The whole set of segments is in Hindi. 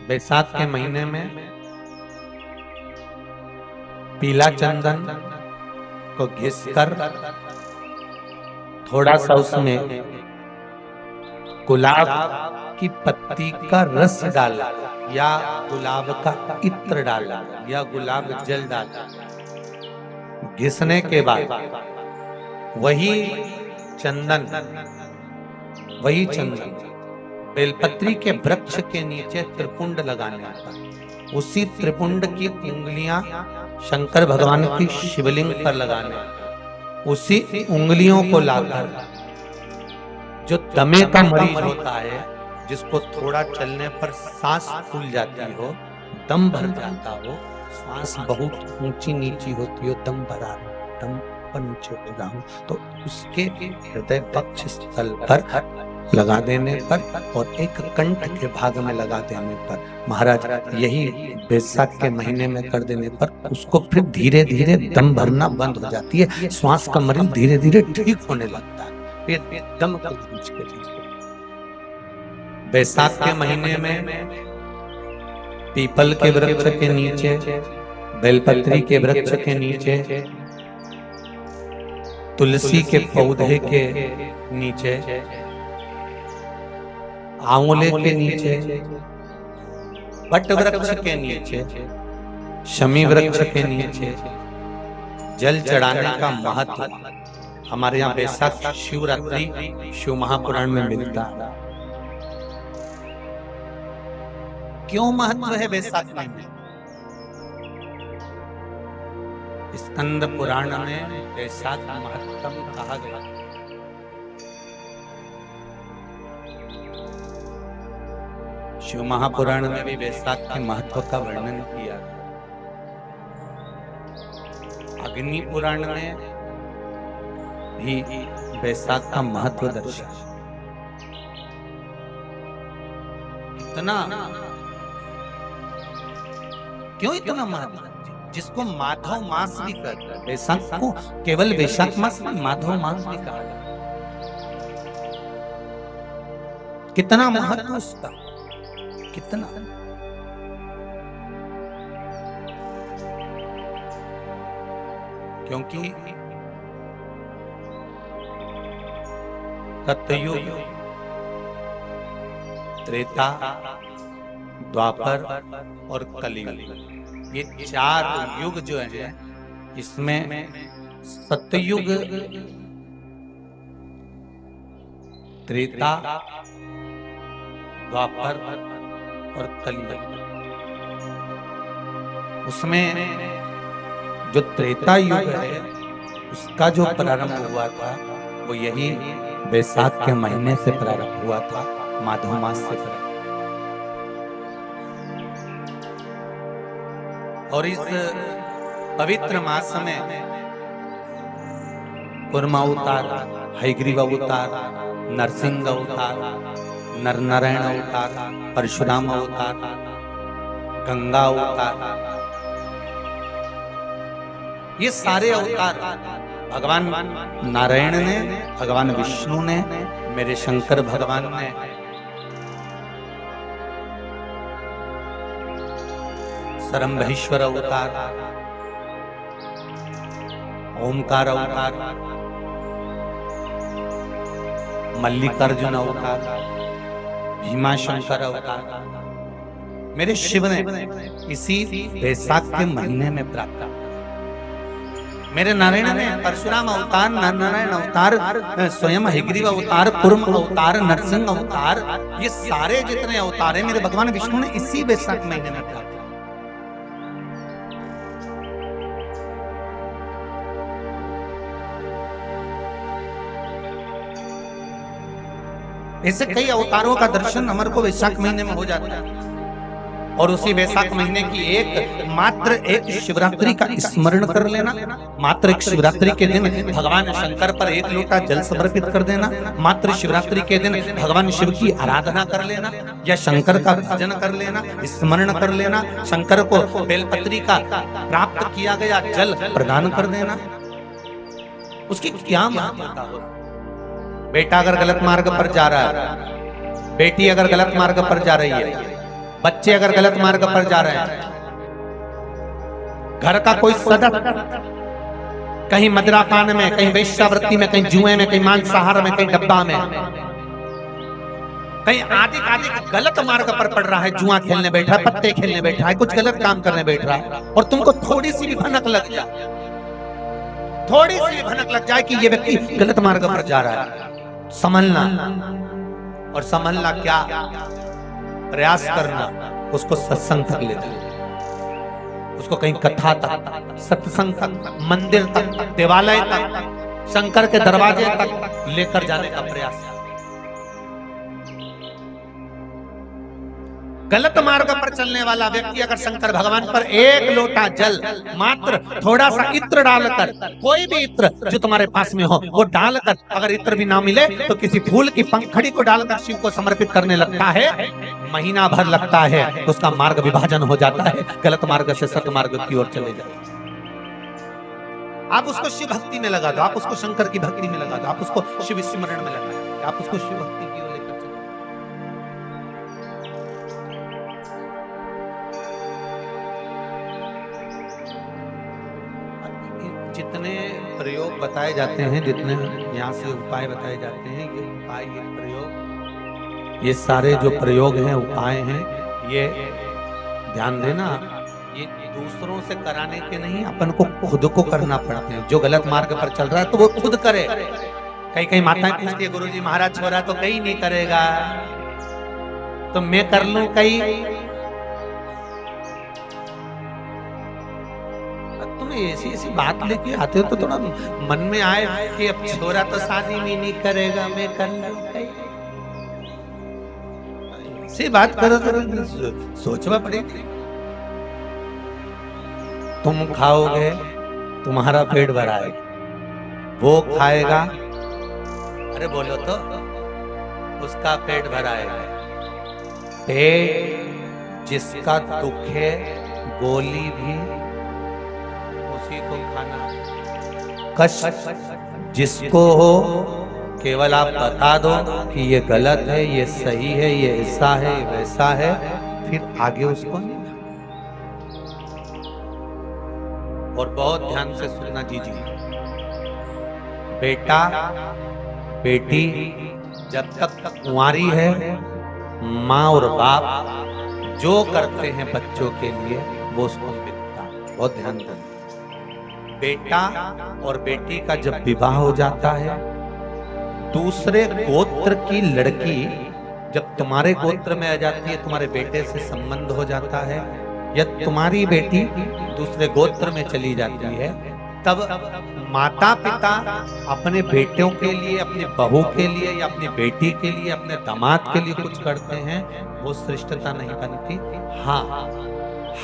बैसाख के महीने में पीला चंदन को घिसकर थोड़ा सा उसमें गुलाब की पत्ती का रस डाला या गुलाब का इत्र डाला या गुलाब जल डाला। घिसने के बाद वही चंदन बेलपत्री के वृक्ष के नीचे त्रिपुंड लगाने पर, उसी त्रिपुंड की उंगलियां शंकर भगवान की शिवलिंग पर लगाने, उसी उंगलियों को लाकर जो दमे का मरीज होता है, जिसको थोड़ा चलने पर सांस फूल जाती हो, दम भर जाता हो, सांस बहुत ऊंची नीची होती हो, दम भरा दम पर नीचे हो रहा हूं, तो उसके हृदय पक्ष स्थल पर लगा देने पर और एक कंठ के भाग में लगा देने पर, महाराज यही बैसाख के महीने में कर देने पर उसको फिर धीरे धीरे दम भरना बंद हो जाती है, श्वास का मरीज धीरे धीरे ठीक होने लगता है। ये दम को खींच के लिए बैसाख के महीने में पीपल के वृक्ष के नीचे, बेलपत्री के वृक्ष के नीचे, तुलसी के पौधे के नीचे, आंवले के नीचे, बट वृक्ष के नीचे, शमी वृक्ष के नीचे जल चढ़ाने का महत्व हमारे यहाँ बैसाख शिवरात्रि शिव महापुराण में मिलता है। क्यों महत्व है बैसाख में? स्कंद पुराण में बैसाख महत्तम कहा गया। शिव महापुराण में भी बैसाख के महत्व का वर्णन किया गया। अग्नि पुराण में भी बैसाख का महत्व दर्शाया। इतना क्यों इतना महत्व? जिसको माधव मास भी कहते हैं, बैसाख को केवल बैसाख मास में माधव मास भी कहा जाता है। कितना महत्व उसका, कितना। क्योंकि सतयुग, त्रेता, द्वापर और कलियुग, ये चार युग जो है, इसमें सतयुग, त्रेता, द्वापर और कलियुग, उसमें जो त्रेता युग है उसका जो प्रारंभ हुआ था वो यही बैसाख के महीने से प्रारंभ हुआ था, माधव मास से प्रारंभ। और इस पवित्र मास में कूर्म अवतार, हयग्रीव अवतार, नरसिंह अवतार, नरनारायण अवतार, परशुराम अवतार, गंगा अवतार, ये सारे अवतार भगवान नारायण ने, भगवान विष्णु ने, मेरे शंकर भगवान ने सरंभेश्वर अवतार, ओमकार अवतार, मल्लिकार्जुन अवतार, भीमाशंकर अवतार मेरे शिव ने इसी बैसाख के महीने में प्राप्त किया। मेरे नारायण ने परशुराम अवतार, नारायण अवतार, स्वयं हयग्रीव अवतार, कूर्म अवतार, नरसिंह अवतार, ये सारे जितने अवतार हैं मेरे भगवान विष्णु ने इसी बैसाख महीने में प्राप्त। ऐसे कई अवतारों का दर्शन हमारे को बैसाख महीने में हो जाता है। और उसी बैसाख महीने की मात्र एक शिवरात्रि का स्मरण कर लेना, मात्र एक शिवरात्रि के दिन भगवान शंकर पर एक लोटा जल समर्पित कर देना, मात्र शिवरात्रि के दिन भगवान शिव की आराधना कर लेना या शंकर का भजन कर लेना, स्मरण कर लेना, शंकर को बेलपत्री का प्राप्त किया गया जल प्रदान कर देना, उसकी क्या महत्ता हो। बेटा अगर गलत मार्ग पर जा रहा है, बेटी अगर गलत मार्ग पर जा रही है, बच्चे अगर गलत मार्ग पर जा रहे हैं, घर का कोई सदस्य कहीं मदिरापान में, कहीं वेश्यावृत्ति में, कहीं जुए में, कहीं मांसाहार में, कहीं डब्बा में, कहीं आदि आदि गलत मार्ग पर पड़ रहा है, जुआ खेलने बैठा है, पत्ते खेलने बैठा है, कुछ गलत काम करने बैठ रहा है, और तुमको थोड़ी सी भी भनक लग जाए, थोड़ी सी भी भनक लग जाए कि ये व्यक्ति गलत मार्ग पर जा रहा है, समझना। और समझना क्या, प्रयास करना उसको सत्संग तक ले जाए, उसको कहीं कथा तक, सत्संग तक, मंदिर तक, देवालय तक, शंकर के दरवाजे तक लेकर जाने का प्रयास। गलत मार्ग पर चलने वाला व्यक्ति अगर शंकर भगवान पर एक लोटा जल, मात्र थोड़ा सा इत्र डालकर, कोई भी इत्र जो तुम्हारे पास में हो वो डालकर, अगर इत्र भी ना मिले तो किसी फूल की पंखड़ी को डालकर शिव को समर्पित करने लगता है, महीना भर लगता है, उसका मार्ग विभाजन हो जाता है, गलत मार्ग से सतमार्ग की ओर चले जाए। आप उसको शिव भक्ति में लगा दो, आप उसको शंकर की भक्ति में लगा दो, आप उसको शिव स्मरण में लगा दो, आप उसको शिव भक्ति की ओर लेकर चलो। जितने प्रयोग बताए जाते हैं, जितने यहाँ से उपाय बताए जाते हैं, ये उपाय, ये प्रयोग, ये सारे जो प्रयोग हैं, उपाय हैं, ये ध्यान देना, ये दूसरों से कराने के नहीं, अपन को खुद को करना पड़ते हैं। जो गलत मार्ग पर चल रहा है तो वो खुद करे। कई कई माताएं पूछती है, गुरुजी महाराज छोरा तो कहीं नहीं करेगा, तो मैं कर लूं कहीं? ऐसी ऐसी बात लेके आते हो तो थोड़ा मन में आए कि अब छोरा तो शादी भी नहीं करेगा, मैं कर लूं कहीं? ऐसी बात करो तो सोचना पड़ेगा। तुम खाओगे तुम्हारा पेट भराएगा, वो खाएगा, अरे बोलो तो, उसका पेट भराएगा। पेट जिसका दुख है, गोली भी उसी को खाना। कष्ट जिसको हो, केवल आप बता दो कि ये गलत है, ये सही है, ये ऐसा है, वैसा है, फिर आगे उसको नहीं। और बहुत ध्यान से सुनना जीजी, बेटा बेटी जब तक कुंवारी है, माँ और बाप जो करते हैं बच्चों के लिए वो उसको मिलता है। बहुत ध्यान देना। बेटा और बेटी का जब विवाह हो जाता है, दूसरे गोत्र की लड़की जब तुम्हारे गोत्र में आ जाती है, तुम्हारे बेटे से संबंध हो जाता है, या तुम्हारी बेटी दूसरे गोत्र में चली जाती है, तब माता पिता अपने बेटों के लिए, अपनी बहू के लिए, या अपनी बेटी के लिए, अपने दामाद के लिए कुछ करते हैं, वो श्रेष्ठता नहीं बनती। हाँ,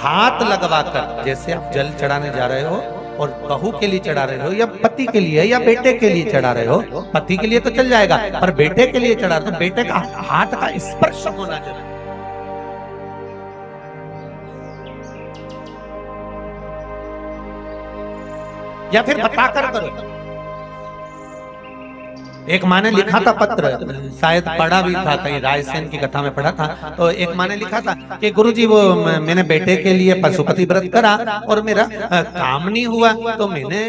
हाथ लगवाकर, जैसे आप जल चढ़ाने जा रहे हो और बहू के लिए चढ़ा रहे हो, या पति के लिए या बेटे के लिए चढ़ा रहे हो, पति के लिए तो चल जाएगा, पर बेटे के लिए चढ़ा तो बेटे का हाथ का स्पर्श होना चाहिए। या फिर बताकर करो। एक माँ ने लिखा था पत्र, शायद पढ़ा भी था, कहीं रायसेन की कथा में पढ़ा था, तो एक माँ ने लिखा था कि गुरुजी वो मैंने बेटे के लिए पशुपति व्रत करा और मेरा काम नहीं हुआ, तो मैंने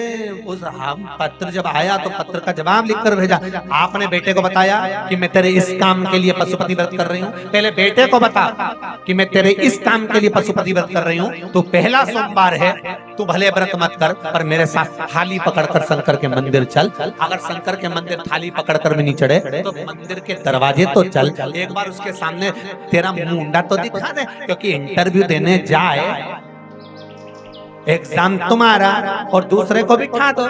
उस पत्र जब आया तो पत्र का जवाब लिखकर भेजा। आपने बेटे को बताया कि मैं तेरे इस काम के लिए पशुपति व्रत कर रही हूँ? पहले बेटे को बता कि मैं तेरे इस काम के लिए पशुपति व्रत कर रही हूँ, तो पहला सोमवार है, तू भले व्रत मत कर, पर मेरे साथ थाली पकड़कर शंकर के मंदिर चल। अगर शंकर के मंदिर थाली पकड़कर भी नहीं चढ़े तो मंदिर के दरवाजे तो चल, एक बार उसके सामने तेरा मुंडा तो दिखा दे, क्योंकि इंटरव्यू देने जाए, एग्जाम तुम्हारा और दूसरे को बिठा दो,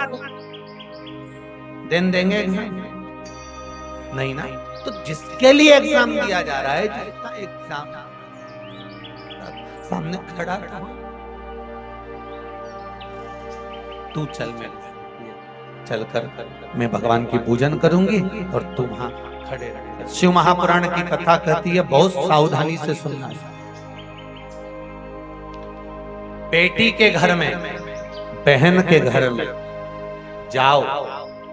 देंगे नहीं ना? तो जिसके लिए एग्जाम दिया जा रहा है, जिसका एग्जाम सामने खड़ा था, तू चल, मेरे चलकर मैं भगवान की पूजन करूंगी और तुम वहां खड़े रहे। शिव महापुराण की कथा कहती है, बहुत सावधानी से सुनना। बेटी के घर में, बहन के घर में जाओ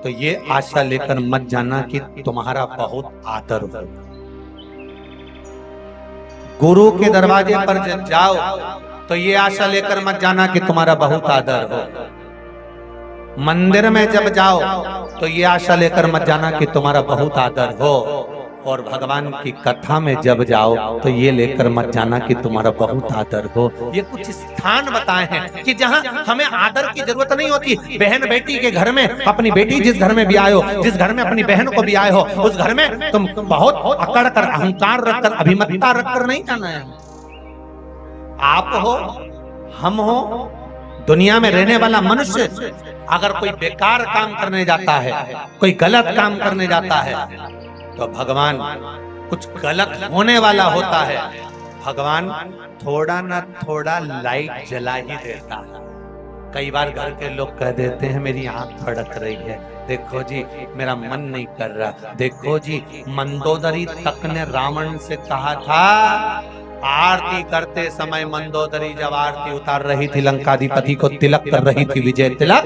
तो ये आशा लेकर मत जाना कि तुम्हारा बहुत आदर हो। गुरु के दरवाजे पर जब जाओ तो ये आशा लेकर मत जाना कि तुम्हारा बहुत आदर हो। मंदिर में जब जाओ तो ये आशा लेकर मत जाना कि तुम्हारा बहुत आदर हो। और भगवान की कथा में जब जाओ तो ये लेकर मत जाना कि तुम्हारा बहुत आदर हो। ये कुछ स्थान बताए हैं कि जहां हमें आदर की जरूरत नहीं होती। बहन बेटी के घर में, अपनी बेटी जिस घर में भी आए हो, जिस घर में अपनी बहन को भी आए हो, उस घर में तुम बहुत अकड़ कर, अहंकार रखकर, अभिमतता रखकर नहीं जाना है। आप हो, हम हो, दुनिया में रहने वाला मनुष्य अगर कोई बेकार काम करने जाता है, कोई गलत काम करने जाता है, तो भगवान कुछ गलत होने वाला होता है, भगवान थोड़ा ना थोड़ा लाइट जला ही देता है। कई बार घर के लोग कह देते हैं मेरी आंख फड़क रही है, देखो जी मेरा मन नहीं कर रहा। देखो जी, मंदोदरी तक ने रावण से कहा था, आरती करते समय मंदोदरी जब आरती उतार रही थी, लंकाधिपति को तिलक कर रही थी, विजय तिलक,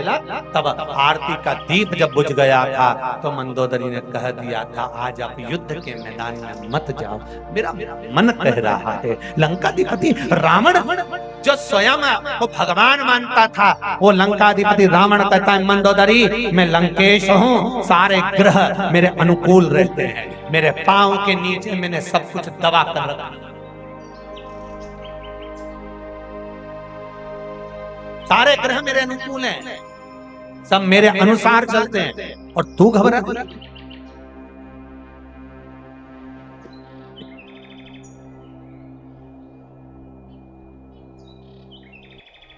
तब आरती का दीप जब बुझ गया था तो मंदोदरी ने कह दिया था आज आप युद्ध के मैदान में मत जाओ, मेरा मन कह रहा है। लंकाधिपति रावण जो स्वयं को भगवान मानता था, वो लंकाधिपति रावण कहता है मंदोदरी मैं लंकेश हूँ, सारे ग्रह मेरे अनुकूल रहते हैं, मेरे पांव के नीचे मैंने सब कुछ दबा कर रखा, सारे ग्रह मेरे अनुकूल हैं, सब मेरे अनुसार चलते हैं, और तू घबरा।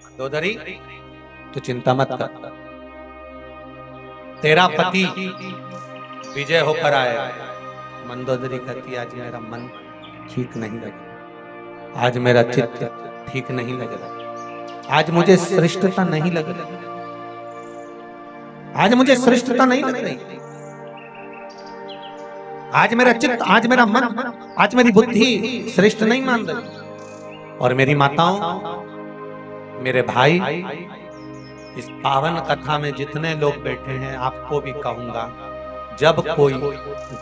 मंदोदरी तू चिंता मत कर, तेरा पति विजय होकर आएगा। मंदोदरी कहती आज मेरा मन ठीक नहीं लगा, आज मेरा चित्त ठीक नहीं लग रहा, आज मुझे श्रेष्ठता नहीं लग रही, आज मुझे श्रेष्ठता नहीं लग रही, आज मेरा चित्त, आज मेरा मन, आज मेरी बुद्धि श्रेष्ठ नहीं मान रही। और मेरी माताओं, मेरे भाई, इस पावन कथा में जितने लोग बैठे हैं, आपको भी कहूंगा, जब कोई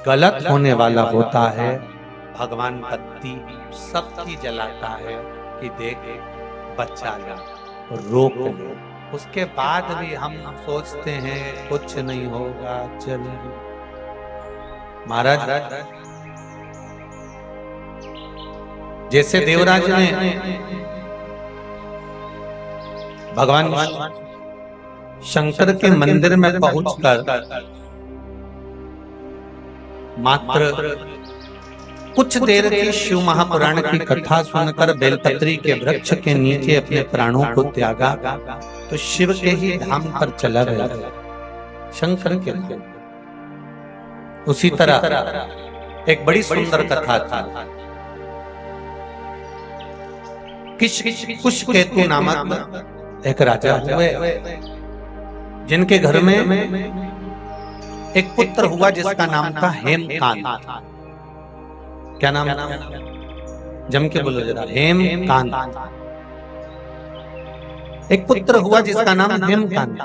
गलत होने वाला होता है, भगवान का दीप सबकी जलाता है कि देख बच्चा जा, रोक ले। उसके बाद भी हम सोचते हैं कुछ नहीं होगा, चल। महाराज जैसे देवराज ने भगवान शंकर के मंदिर में पहुंचकर मात्र कुछ देर की शिव महापुराण की कथा सुनकर बेलपत्री के वृक्ष के नीचे अपने प्राणों को त्यागा, तो शिव के ही धाम पर चला गया शंकर के। उसी तरह एक बड़ी सुंदर कथा था। कुशकेतु नामक एक राजा हुए, जिनके घर में एक पुत्र हुआ जिसका नाम था हेमकांत। क्या नाम था? जम के बोलो जरा, हेमकांत। एक पुत्र हुआ जिसका नाम हेमकांत।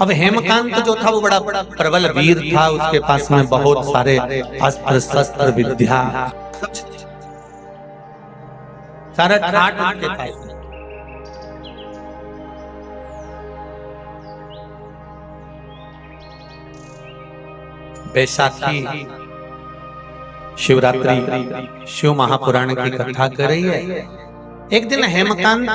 अब हेमकांत जो था वो बड़ा प्रबल वीर था, उसके पास में बहुत सारे अस्त्र शस्त्र विद्या सारा ठाट उसके पास। बैसाखी शिवरात्रि शिव महापुराण की कथा कर रही है। एक दिन हेमकांत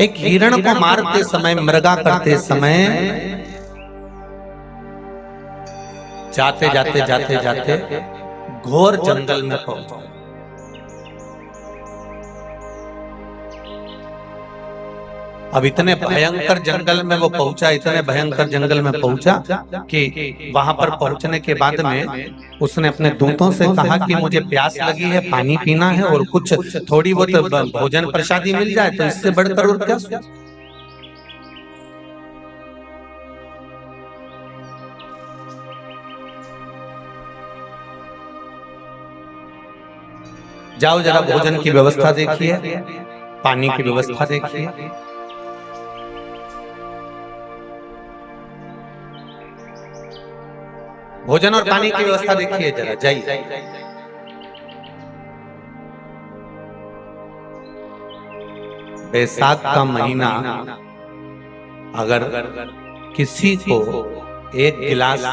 एक हिरण को मारते समय, मृगा करते समय जाते जाते जाते जाते घोर जंगल में पहुंचा। अब इतने भयंकर जंगल में वो पहुंचा, इतने भयंकर जंगल में पहुंचा कि वहां पर पहुंचने के बाद में उसने अपने दूतों से कहा कि मुझे प्यास लगी है, पानी पीना है और कुछ थोड़ी बहुत भोजन प्रसादी मिल जाए तो इससे बढ़कर और क्या। जाओ जरा भोजन की व्यवस्था देखिए। पानी की व्यवस्था देखिए, भोजन और पानी की व्यवस्था देखिए जरा, जाइए। बैसाख का महीना अगर किसी को एक गिलास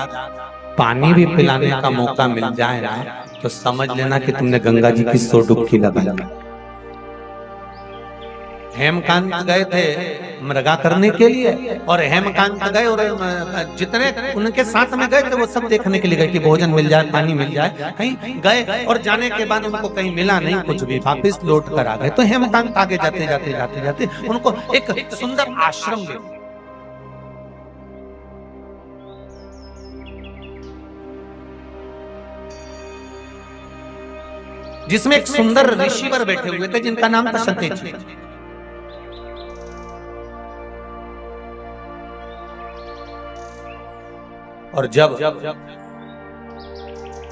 पानी भी पिलाने का मौका मिल जाए ना, तो समझ लेना कि तुमने गंगा जी की 100 डुबकी लगाई। हेमकांत गए थे मृगा करने के लिए, और हेमकांत गए और जितने उनके साथ में गए थे वो सब देखने के लिए गए कि भोजन मिल जाए, पानी मिल जाए। कहीं गए और जाने के बाद उनको कहीं मिला नहीं कुछ भी, वापिस लौट कर आ गए। तो हेमकांत आगे जाते जाते जाते जाते उनको एक सुंदर आश्रम मिला, जिसमें एक सुंदर ऋषिवर बैठे हुए थे जिनका नाम था सतेज। और जब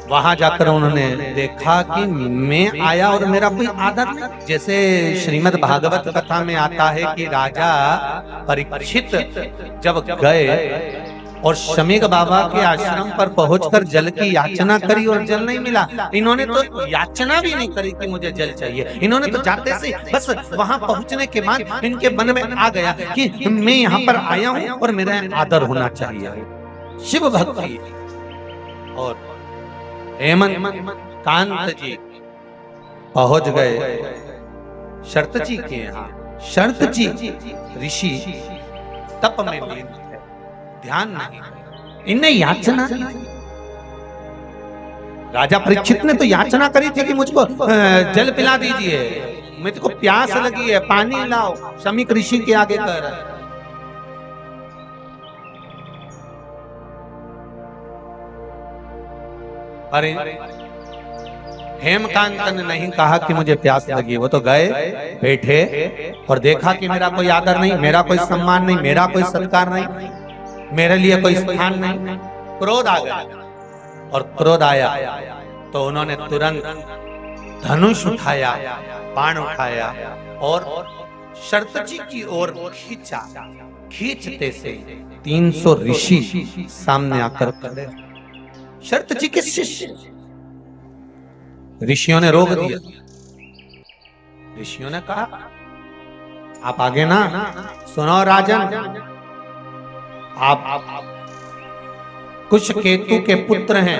वहां जाकर उन्होंने देखा कि मैं आया और मेरा कोई आदर नहीं, जैसे श्रीमद् भागवत कथा में आता है कि राजा परीक्षित जब गए और शमीक बाबा के आश्रम पर पहुंचकर जल की याचना करी और जल नहीं मिला। इन्होंने तो याचना भी नहीं करी कि मुझे जल चाहिए, इन्होंने तो जाते से बस वहां पहुंचने के बाद इनके मन में आ गया कि मैं यहाँ पर आया हूँ और मेरा आदर होना चाहिए। शिव भक्ति। और हेमकांत जी पहुंच गए शर्त जी के यहाँ। शर्त जी ऋषि तप में लीन थे, ध्यान नहीं, इन्हें याचना नहीं। राजा परीक्षित ने तो याचना करी थी कि मुझको जल पिला दीजिए, मुझे को प्यास लगी है, पानी लाओ। शमीक ऋषि के आगे कर, अरे हेमकांत ने नहीं कहा कि मुझे प्यास लगी। वो तो गए बैठे और देखा कि मेरा कोई आदर नहीं, मेरा कोई सम्मान नहीं, मेरा कोई सत्कार नहीं, मेरे लिए कोई स्थान नहीं। क्रोध आ गया, और क्रोध आया तो उन्होंने तुरंत धनुष उठाया, बाण उठाया और शर्त जी की ओर खींचा। खींचते से 300 ऋषि सामने आकर खड़े। शर्त जी के शिष्य, ऋषियों ने रोक दिया। ऋषियों ने कहा आप आगे ना, सुनो राजन, आप कुशकेतु के पुत्र हैं।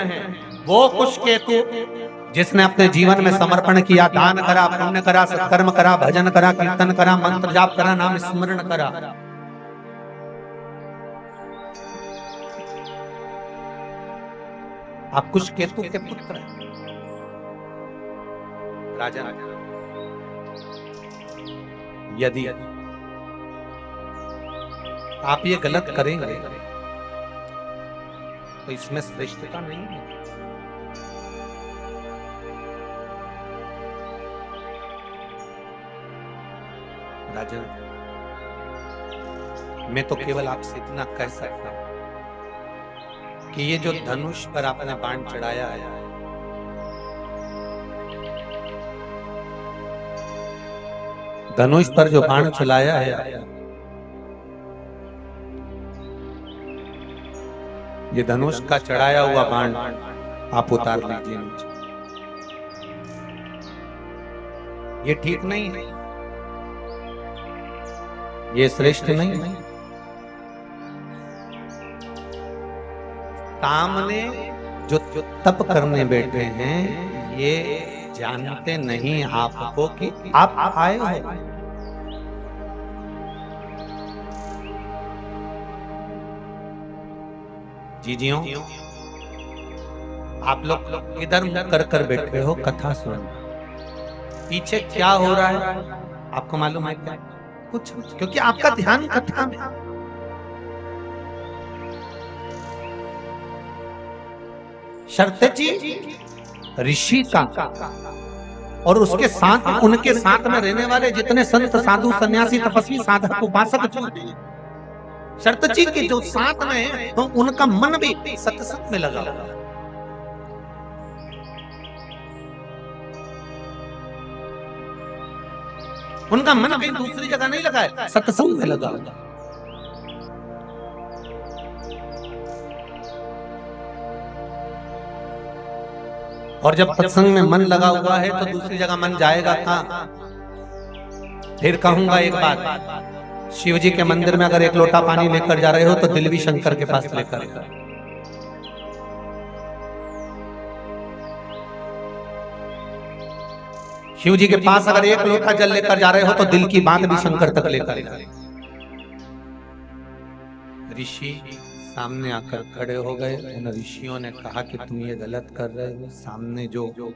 वो कुशकेतु जिसने अपने जीवन में समर्पण किया, दान करा, पुण्य करा, सत्कर्म करा, भजन करा, कीर्तन करा, मंत्र जाप करा, नाम स्मरण करा। आप कुशकेतु के पुत्र हैं। राजा, यदि आप ये गलत करेंगे तो इसमें श्रेष्ठता नहीं है। राजा, मैं तो केवल आपसे इतना कह सकता हूं कि ये जो धनुष पर आपने बाण चढ़ाया है, धनुष पर जो बाण चलाया है, ये धनुष का चढ़ाया हुआ बाण आप उतार लीजिए नीचे। ये ठीक नहीं है, ये श्रेष्ठ नहीं है। सामने जो तप करने बैठे हैं ये जानते नहीं आपको कि आप आए हो। जीजियों, आप लोग इधर मुंह कर कर बैठे हो कथा सुन, पीछे क्या हो रहा है आपको मालूम है क्या? कुछ, क्योंकि आपका ध्यान कथा में। शर्त जी ऋषि का और उसके साथ, उनके साथ में रहने वाले जितने संत साधु सन्यासी तपस्वी साधक उपासक जो हैं, शर्त जी के जो साथ में है तो उनका मन भी सत्संग में लगा हुआ। उनका मन कहीं दूसरी जगह नहीं लगा है, सत्संग में लगा। और जब सत्संग में मन लगा हुआ है तो दूसरी जगह मन जाएगा कहां? फिर कहूंगा एक बात, शिव जी के मंदिर में अगर एक लोटा पानी लेकर जा रहे हो तो दिल भी शंकर के पास लेकर जाओ। शिव जी के पास अगर एक लोटा जल लेकर जा रहे हो तो दिल की बात भी शंकर तक लेकर जाओ। ऋषि सामने आकर खड़े हो गए। उन ऋषियों ने कहा कि तुम ये गलत कर रहे हो। सामने जो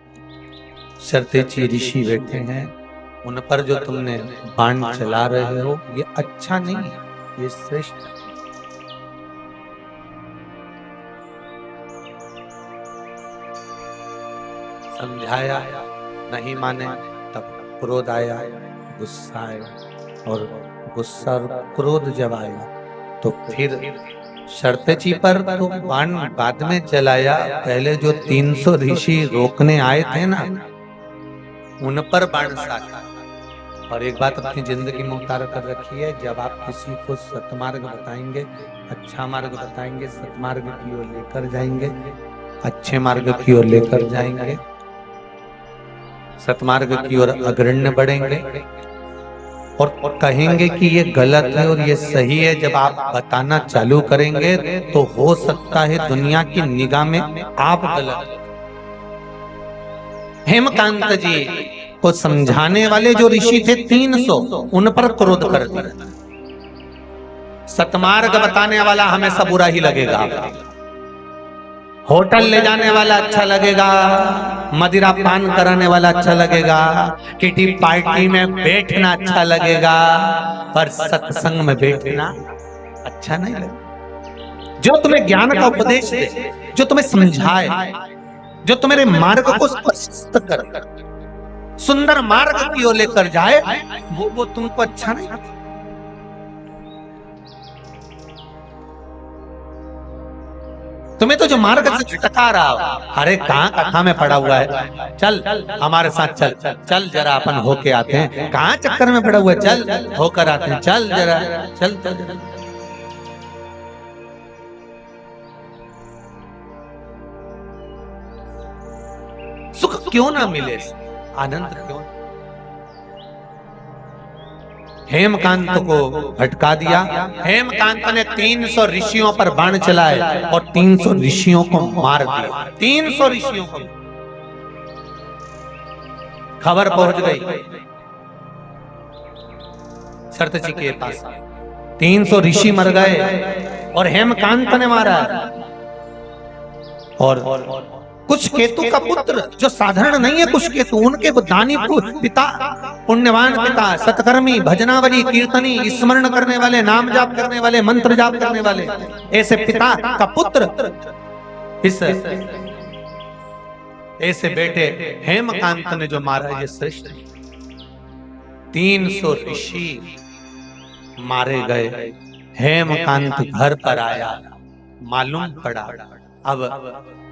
शरतेची ऋषि बैठे हैं उन पर जो तुमने बाण चला रहे हो ये अच्छा नहीं है, ये श्रेष्ठ है। समझाया, नहीं माने, तब क्रोध आया, गुस्सा आया। और गुस्सा और क्रोध जब आया तो फिर शरतेची पर तो बाण बाद में चलाया। पहले जो 300 ऋषि रोकने आए थे ना, उन पर बाण साधा। और एक बात अपनी जिंदगी में उतार कर रखी है, जब आप किसी को सतमार्ग बताएंगे, अच्छा मार्ग बताएंगे, सतमार्ग की ओर लेकर जाएंगे, अच्छे मार्ग की ओर लेकर जाएंगे, सतमार्ग की ओर अग्रण्य बढ़ेंगे और कहेंगे कि ये गलत है और ये सही है, जब आप बताना चालू करेंगे तो हो सकता है दुनिया की निगाह में आप गलत। हेमकांत जी को समझाने वाले जो ऋषि थे 300, उन पर क्रोध कर दिया। सतमार्ग बताने वाला हमेशा बुरा ही लगेगा। होटल ले जाने वाला अच्छा लगेगा, मदिरा पान कराने वाला अच्छा लगेगा, किटी पार्टी में बैठना अच्छा लगेगा, पर सत्संग में बैठना अच्छा नहीं लगेगा। जो तुम्हें ज्ञान का उपदेश दे, जो तुम्हें समझाए, जो तुम्हारे मार्ग को स्पष्ट कर सुंदर मार्ग की ओर लेकर जाए, वो तुमको अच्छा नहीं लगता। तुम्हें तो जो मार्ग से टका रहा हो, अरे कहाँ कथा में पड़ा हुआ है, चल हमारे साथ चल, चल जरा अपन होके आते हैं। कहाँ चक्कर में पड़ा हुआ है, चल होकर आते हैं, चल जरा, चल चल जरा। सुख क्यों ना मिले, आनंद क्यों? हेमकांत को भटका दिया। हेमकांत ने 300 ऋषियों पर बाण चलाए और 300 ऋषियों को मार दिया। 300 ऋषियों को खबर पहुंच गई शरतेची के पास, 300 ऋषि मर गए और हेमकांत ने मारा। और कुछ केतु का पुत्र जो साधारण नहीं है, कुछ केतु, उनके दानी पिता, पुण्यवान पिता, सतकर्मी, भजनावली, कीर्तनी, स्मरण करने वाले, नाम जाप करने वाले, मंत्र जाप करने वाले, ऐसे पिता का पुत्र इस ऐसे बेटे हेमकांत ने जो मारा, ये श्रेष्ठ। 300 ऋषि मारे गए। हेमकांत घर पर आया, मालूम पड़ा। अब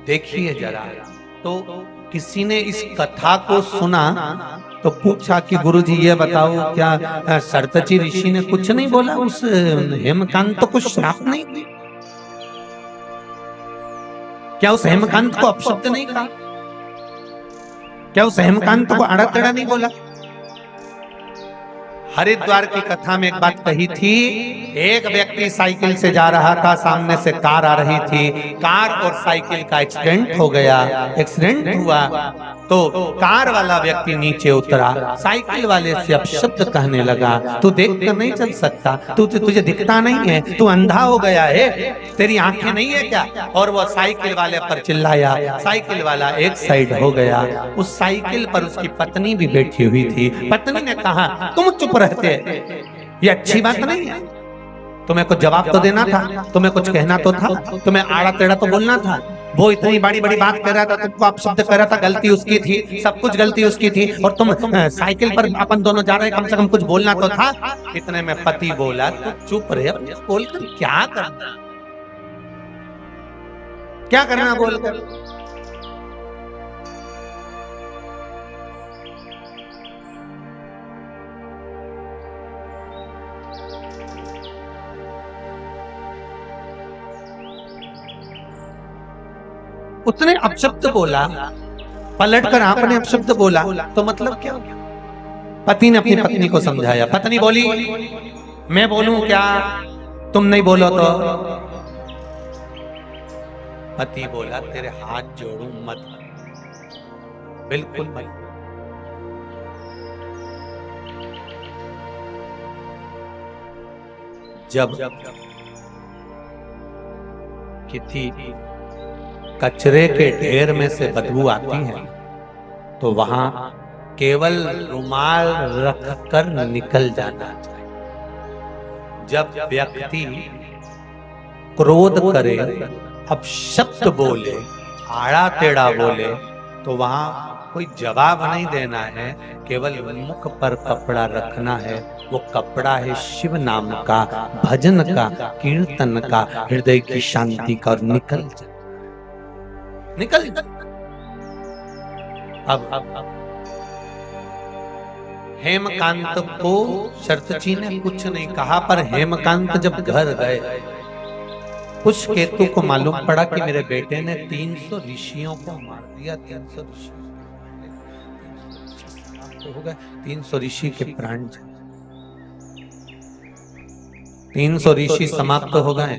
देखिए जरा, तो किसी ने इस कथा को सुना तो पूछा कि गुरुजी ये बताओ, क्या शरतेची ऋषि ने कुछ नहीं बोला? उस हेमकांत को श्राप नहीं दिया? क्या उस हेमकांत को अपशब्द नहीं कहा? क्या उस हेमकांत को आड़ा टेढ़ा नहीं बोला? हरिद्वार की कथा में एक बात कही थी, एक व्यक्ति साइकिल से जा रहा था, सामने से कार आ रही थी, कार और साइकिल का एक्सीडेंट हो गया। एक्सीडेंट हुआ तो कार वाला व्यक्ति नीचे उतरा, साइकिल वाले से अपशब्द कहने लगा, तू देख कर नहीं चल सकता, तुझे दिखता नहीं है, तू अंधा हो गया है, तेरी आंखें नहीं है क्या? और वो साइकिल वाले पर चिल्लाया। साइकिल वाला एक साइड हो गया। उस साइकिल पर उसकी पत्नी भी बैठी हुई थी। पत्नी ने कहा, तुम चुप रहते, ये अच्छी बात नहीं है, तुम्हें कुछ जवाब तो देना था, तुम्हें कुछ कहना तो था, तुम्हें आड़ा टेढ़ा तो बोलना था। वो इतनी बड़ी बड़ी बात कर रहा था, तुमको आप शब्द कर रहा था, गलती उसकी थी, सब कुछ गलती उसकी थी, और तुम साइकिल पर अपन दोनों जा रहे, कम से कम कुछ बोलना तो था। इतने में पति बोला, तो चुप रहे, बोलकर क्या करना, क्या करना बोलकर? उसने अपशब्द बोला, पलटकर आपने अपशब्द बोला, तो मतलब क्या? पति ने अपनी पत्नी को समझाया। पत्नी बोली, मैं बोलूं क्या, तुम नहीं बोलो तो? पति बोला, तेरे हाथ जोड़ूं मत, बिल्कुल मत। जब किसी कचरे के ढेर में से बदबू आती है तो वहां केवल रुमाल रखकर निकल जाना चाहिए। जब व्यक्ति क्रोध करे, अपशब्द बोले, आड़ा टेढ़ा बोले, तो वहां कोई जवाब नहीं देना है, केवल मुख पर कपड़ा रखना है। वो कपड़ा है शिव नाम का, भजन का, कीर्तन का, हृदय की शांति का, और निकल जा, निकल जा। अब हेमकांत को शरतजी ने कुछ नहीं कहा, पर हेमकांत जब घर गए, पुष्पकेतु को मालूम पड़ा कि मेरे बेटे ने 300 ऋषियों को मार दिया। 300 ऋषि हो गए, 300 ऋषि के प्राण, 300 ऋषि समाप्त हो गए।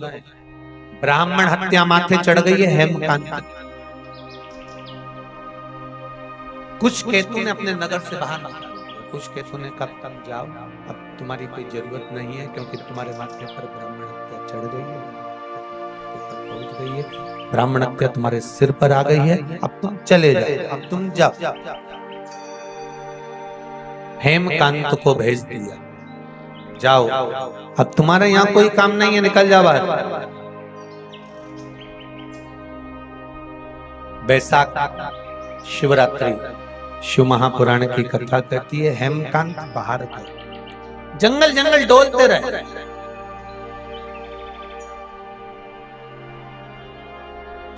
ब्राह्मण हत्या माथे चढ़ गई है हेमकांत। कुशकेतु ने अपने नगर से बाहर निकाल दिया। कुशकेतु ने कहा, तुम जाओ, अब तुम्हारी कोई जरूरत नहीं है, क्योंकि तुम्हारे माथे पर ब्राह्मण हत्या चढ़ गई है, पहुंच गई है, ब्राह्मण हत्या तुम्हारे सिर पर आ गई है, अब तुम चले जाओ, अब तुम जाओ। हेमकांत को भेज दिया, जाओ, अब तुम्हारे यहां कोई काम नहीं है, निकल जाओ बाहर। बैसाख शिवरात्रि, शिव महापुराण की कथा कहती है, हेमकांत बाहर गए, जंगल जंगल डोलते रहे।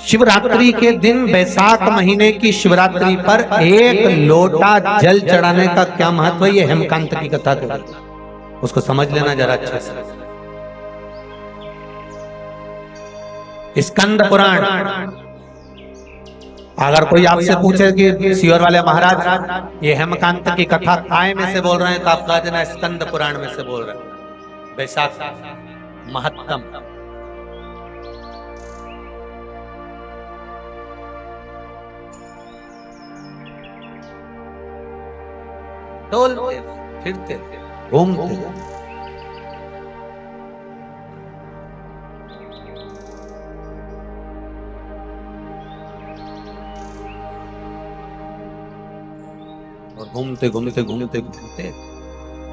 शिवरात्रि के दिन, बैसाख महीने की शिवरात्रि पर 1 लोटा जल चढ़ाने का क्या महत्व है, ये हेमकांत की कथा कहती है। उसको समझ लेना जरा अच्छे से। स्कंद पुराण, अगर कोई आपसे पूछे कि सीहोर वाले महाराज ये हेमकांत की कथा काय में से बोल रहे हैं, तो आप कह देना स्कंद पुराण में से बोल रहे हैं। बैसाख महत्तम, डोलते फिरते घूमते, और घूमते घूमते घूमते घूमते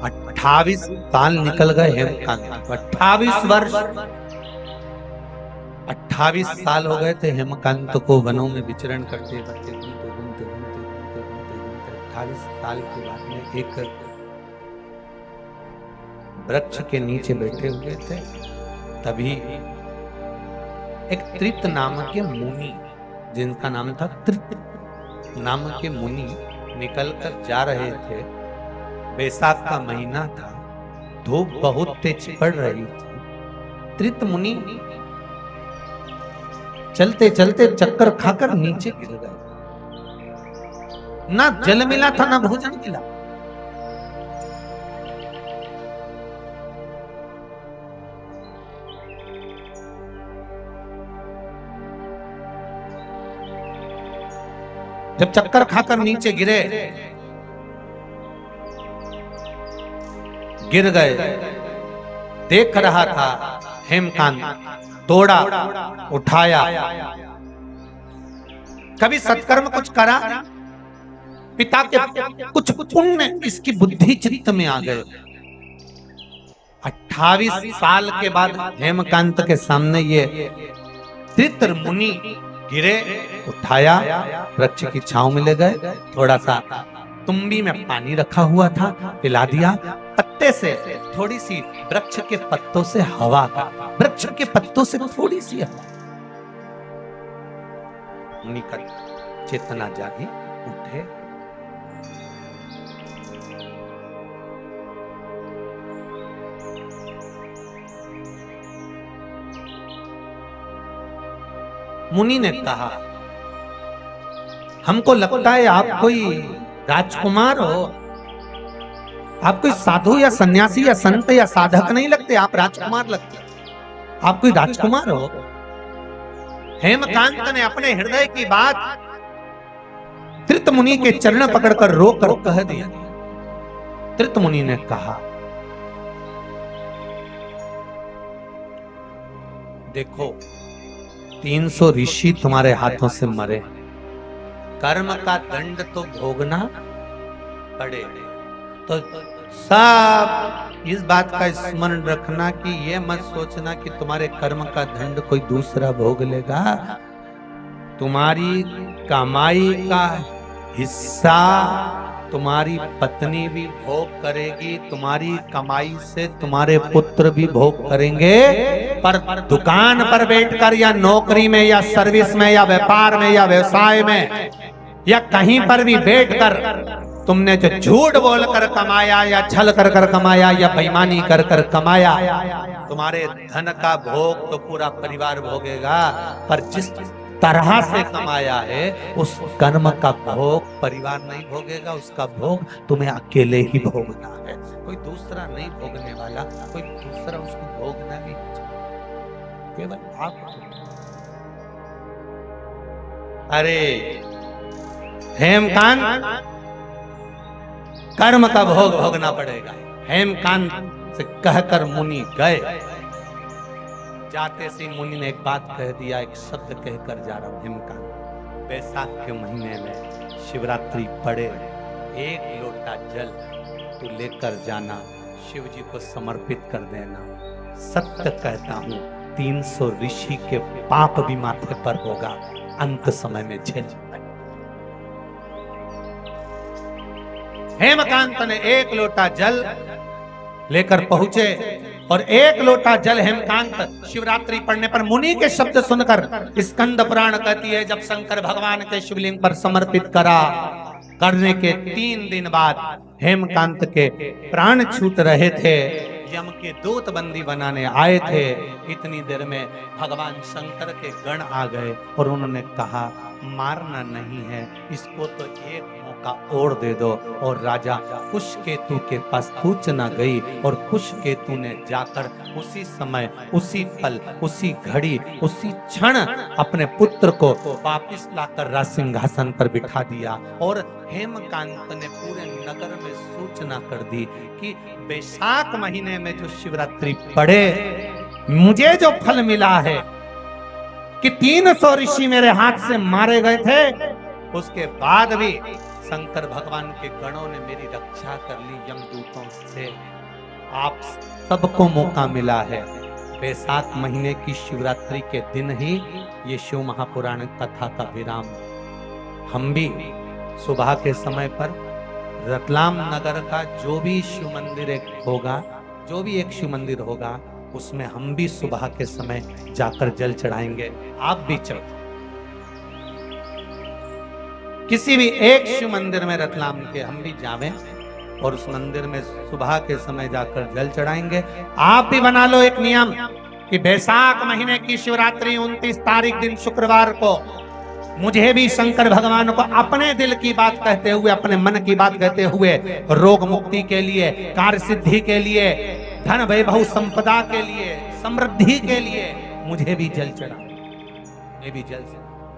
28 साल निकल गए हेमकांत। 28 वर्ष, 28 साल हो गए थे हेमकांत को वनों में विचरण करते करते, घूमते घूमते घूमते घूमते घूमते घूमते 28 साल के बाद में एक वृक्ष के नीचे बैठे हुए थे। तभी एक त्रित नाम के मुनि, जिनका नाम था त्रित नाम के मुनि, निकलकर जा रहे थे। बैसाख का महीना था, धूप बहुत तेज पड़ रही थी। त्रित मुनि चलते चलते चक्कर खाकर नीचे गिर गए। ना जल मिला था, ना भोजन मिला। जब चक्कर खाकर नीचे गिर गए, देख रहा था हेमकांत, तोड़ा, उठाया। कभी सत्कर्म कुछ करा, पिता के कुछ पुण्य इसकी बुद्धि चित्त में आ गए। 28 साल के बाद हेमकांत के सामने ये त्रित मुनि गिरे, उठाया, वृक्ष की छांव में ले गए। थोड़ा सा तुम्बी में पानी रखा हुआ था, पिला दिया। पत्ते से थोड़ी सी, वृक्ष के पत्तों से हवा का, वृक्ष के पत्तों से थोड़ी सी हवा। मुनि का चेतना जागी, उठे, मुनि ने कहा, हमको लगता है आप कोई राजकुमार हो, आप कोई साधु या सन्यासी या संत या साधक नहीं लगते, आप राजकुमार लगते, आप कोई राजकुमार हो। हेमकांत ने अपने हृदय की बात त्रित मुनि के चरण पकड़कर रोकर कह दिया। त्रित मुनि ने कहा, देखो 300 ऋषि तुम्हारे हाथों से मरे, कर्म का दंड तो भोगना पड़े। तो सब इस बात का स्मरण रखना कि ये मत सोचना कि तुम्हारे कर्म का दंड कोई दूसरा भोग लेगा। तुम्हारी कमाई का हिस्सा तुम्हारी पत्नी भी भोग करेगी, तुम्हारी कमाई से तुम्हारे पुत्र भी भोग करेंगे, पर दुकान पर बैठकर या नौकरी में या सर्विस में या व्यापार में या व्यवसाय में या कहीं पर भी बैठकर तुमने जो झूठ बोलकर कमाया या छल कर कर कमाया या बेईमानी कर कर कमाया, तुम्हारे धन का भोग तो पूरा परिवार भोगेगा, पर जिस तरह से कमाया है उस कर्म का भोग परिवार नहीं भोगेगा, उसका भोग तुम्हें अकेले ही भोगना है, कोई दूसरा नहीं भोगने वाला, कोई दूसरा उसको भोगना नहीं, केवल आप। अरे हेमकांत, कर्म का भोग भोगना पड़ेगा। हेमकांत से कहकर मुनि गए। जाते से मुनि ने एक बात कह दिया, एक शब्द कहकर जा रहा हूं, हेमकांत बैसाख के महीने में शिवरात्रि पड़े, 1 लोटा जल तू लेकर जाना, शिव जी को समर्पित कर देना। सत्य कहता हूं 300 ऋषि के पाप भी माथे पर होगा, अंत समय में झेल। हेमकांत ने 1 लोटा जल लेकर पहुंचे और 1 लोटा जल हेमकांत शिवरात्रि पढ़ने पर मुनि के शब्द सुनकर, स्कंद पुराण कहती है जब शंकर भगवान के शिवलिंग पर समर्पित करा, करने के 3 दिन बाद हेमकांत के प्राण छूट रहे थे, यम के दूत बंदी बनाने आए थे। इतनी देर में भगवान शंकर के गण आ गए और उन्होंने कहा मारना नहीं है, इसको तो एक मौका और दे दो। और राजा कुशकेतु के पास सूचना गई और कुशकेतु ने जाकर उसी समय, उसी पल, उसी घड़ी, उसी क्षण अपने पुत्र को वापिस लाकर राज सिंहासन पर बिठा दिया। और हेमकांत ने पूरे नगर में सूचना कर दी कि बैसाख महीने में जो शिवरात्रि पड़े, मुझे जो फल मिला है कि 300 ऋषि मेरे हाथ से मारे गए थे, उसके बाद भी शंकर भगवान के गणों ने मेरी रक्षा कर ली यमदूतों से। आप सबको मौका मिला है, बैसाख महीने की शिवरात्रि के दिन ही ये शिव महापुराण कथा का विराम। हम भी सुबह के समय पर रतलाम नगर का जो भी शिव मंदिर होगा, जो भी एक शिव मंदिर होगा, उसमें हम भी सुबह के समय जाकर जल चढ़ाएंगे। आप भी चढ़ो, किसी भी एक शिव मंदिर में रतलाम के हम भी जावें और उस मंदिर में सुबह के समय जाकर जल चढ़ाएंगे। आप भी बना लो एक नियम कि बैसाख महीने की शिवरात्रि 29 तारीख दिन शुक्रवार को मुझे भी शंकर भगवान को अपने दिल की बात कहते हुए, अपने मन की बात कहते हुए, रोग मुक्ति के लिए, कार्य सिद्धि के लिए, धन वैभव संपदा के लिए, समृद्धि के लिए मुझे भी जल चढ़ा, मैं भी जल से